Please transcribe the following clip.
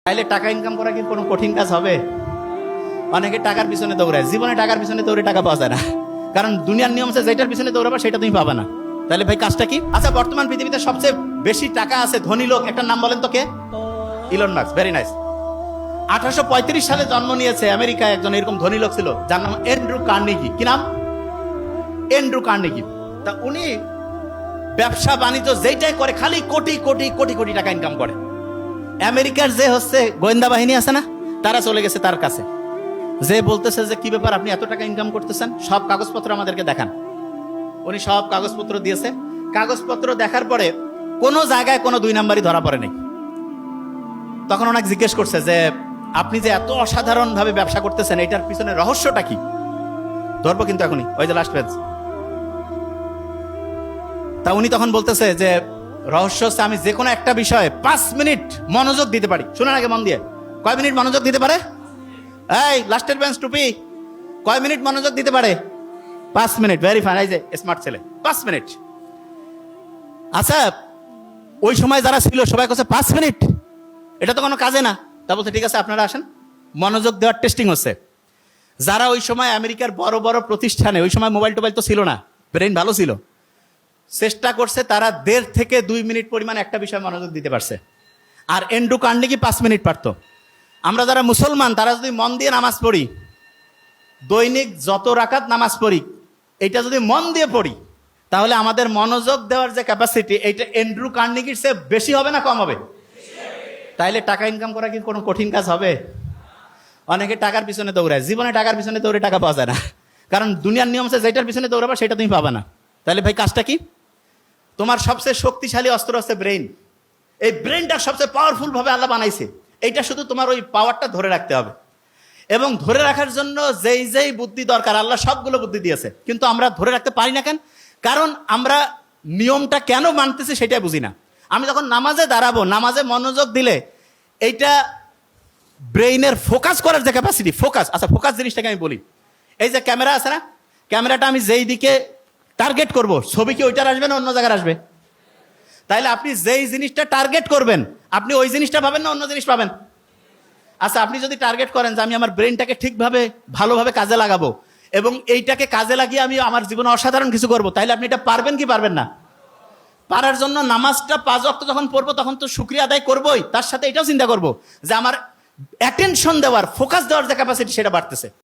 তাইলে টাকা ইনকাম করা কি কোনো কঠিন কাজ হবে? অনেকে টাকার পিছনে দৌড়ায়, জীবনে টাকার পিছনে দৌড়ে টাকা পাওয়া যায় না, কারণ দুনিয়ার নিয়ম আছে যেটার পিছনে দৌড়াবা সেটা তুমি পাবে না। তাহলে ভাই কাজটা কি? আচ্ছা, বর্তমান পৃথিবীতে সবচেয়ে বেশি টাকা আছে ধনী লোক একটা নাম বলেন তো কে? Elon Musk. Very nice. 1835 সালে জন্ম নিয়েছে আমেরিকায় একজন এরকম ধনী লোক ছিল যার নাম অ্যান্ড্রু কার্নেগি। কি নাম? Andrew Carnegie. তা উনি ব্যবসা বাণিজ্য যেটাই করে খালি কোটি কোটি কোটি কোটি টাকা ইনকাম করে। আমেরিকার যে হচ্ছে গোয়েন্দা বাহিনী আছে না, তারা চলে গেছে তার কাছে, যে বলতেছে যে কি ব্যাপার, আপনি এত টাকা ইনকাম করতেছেন, সব কাগজপত্র আমাদেরকে দেখান। উনি সব কাগজপত্র দিয়েছে। কাগজপত্র দেখার পরে কোনো জায়গায় কোনো দুই নাম্বারই ধরা পড়ে নাই। তখন ওনাকে জিজ্ঞেস করছে যে আপনি যে এত অসাধারণ ভাবে ব্যবসা করতেছেন, এটার পিছনে রহস্যটা কি? ধরবো কিন্তু এখনই, ওই যে লাস্ট পেজ। তা উনি তখন বলতেছে যে রহস্য হচ্ছে আমি যে কোনো একটা বিষয়ে 5 মিনিট মনোযোগ দিতে পারি। শুনুন আগে মন দিয়ে, কয় মিনিট মনোযোগ দিতে পারে? এই লাস্টের বেঞ্চ টুপি, কয় মিনিট মনোযোগ দিতে পারে? 5 মিনিট। ভেরি ফাইন, এই যে স্মার্ট ছেলে, 5 মিনিট। আচ্ছা, ওই সময় যারা ছিল সবাই কাছে 5 মিনিট, এটা তো কোনো কাজে না। তা বলছে ঠিক আছে আপনারা আসেন, মনোযোগ দেওয়ার টেস্টিং হচ্ছে। যারা ওই সময় আমেরিকার বড় বড় প্রতিষ্ঠানে, ওই সময় মোবাইল টোবাইল তো ছিল না, ব্রেন ভালো ছিল, চেষ্টা করছে, তারা 1.5 থেকে 2 মিনিট পরিমাণ একটা বিষয়ে মনোযোগ দিতে পারছে। আর অ্যান্ড্রু কার্নেগি 5 মিনিট পারতো। আমরা যারা মুসলমান তারা যদি মন দিয়ে নামাজ পড়ি, দৈনিক যত রাকাত নামাজ পড়ি, এটা যদি মন দিয়ে পড়ি, তাহলে আমাদের মনোযোগ দেওয়ার যে ক্যাপাসিটি, এইটা অ্যান্ড্রু কার্নেগির চেয়ে বেশি হবে না কম হবে? তাইলে টাকা ইনকাম করা কি কোনো কঠিন কাজ হবে? অনেকে টাকার পিছনে দৌড়ায়, জীবনে টাকার পিছনে দৌড়ে টাকা পাওয়া যায় না, কারণ দুনিয়ার নিয়ম আছে যেটার পিছনে দৌড়াবা সেটা তুমি পাবে না। তাহলে ভাই কাজটা কি? তোমার সবচেয়ে শক্তিশালী অস্ত্র হচ্ছে ব্রেইন। এই ব্রেইনটা সবচেয়ে পাওয়ারফুল ভাবে আল্লাহ বানাইছে। এইটা শুধু তোমার ওই পাওয়ারটা ধরে রাখতে হবে, এবং ধরে রাখার জন্য যেই যেই বুদ্ধি দরকার আল্লাহ সবগুলো বুদ্ধি দিয়েছে, কিন্তু আমরা ধরে রাখতে পারি না কেন? কারণ আমরা নিয়মটা কেন মানতেছি সেটা বুঝি না। আমি যখন নামাজে দাঁড়াবো, নামাজে মনোযোগ দিলে এইটা ব্রেইনের ফোকাস করার যে ক্যাপাসিটি, ফোকাস। আচ্ছা, ফোকাস জিনিসটাকে আমি বলি, এই যে ক্যামেরা আছে না, ক্যামেরাটা আমি যেই দিকে টার্গেট করব, ছবি কি ওইটার আসবে না অন্য জায়গায় আসবে? তাইলে আপনি যেই জিনিসটা টার্গেট করবেন, আপনি ওই জিনিসটা পাবেন না অন্য জিনিস পাবেন? আচ্ছা, আপনি যদি টার্গেট করেন যে আমি আমার ব্রেনটাকে ঠিকভাবে ভালোভাবে কাজে লাগাবো এবং এইটাকে কাজে লাগিয়ে আমি আমার জীবনে অসাধারণ কিছু করব, তাহলে আপনি এটা পারবেন কি পারবেন না? পারার জন্য নামাজটা 5 ওয়াক্ত যখন পড়বো তখন তো শুকরিয়া আদায় করবোই, তার সাথে এটাও চিন্তা করব যে আমার অ্যাটেনশন দেওয়ার, ফোকাস দেওয়ার যে ক্যাপাসিটি সেটা বাড়তেছে।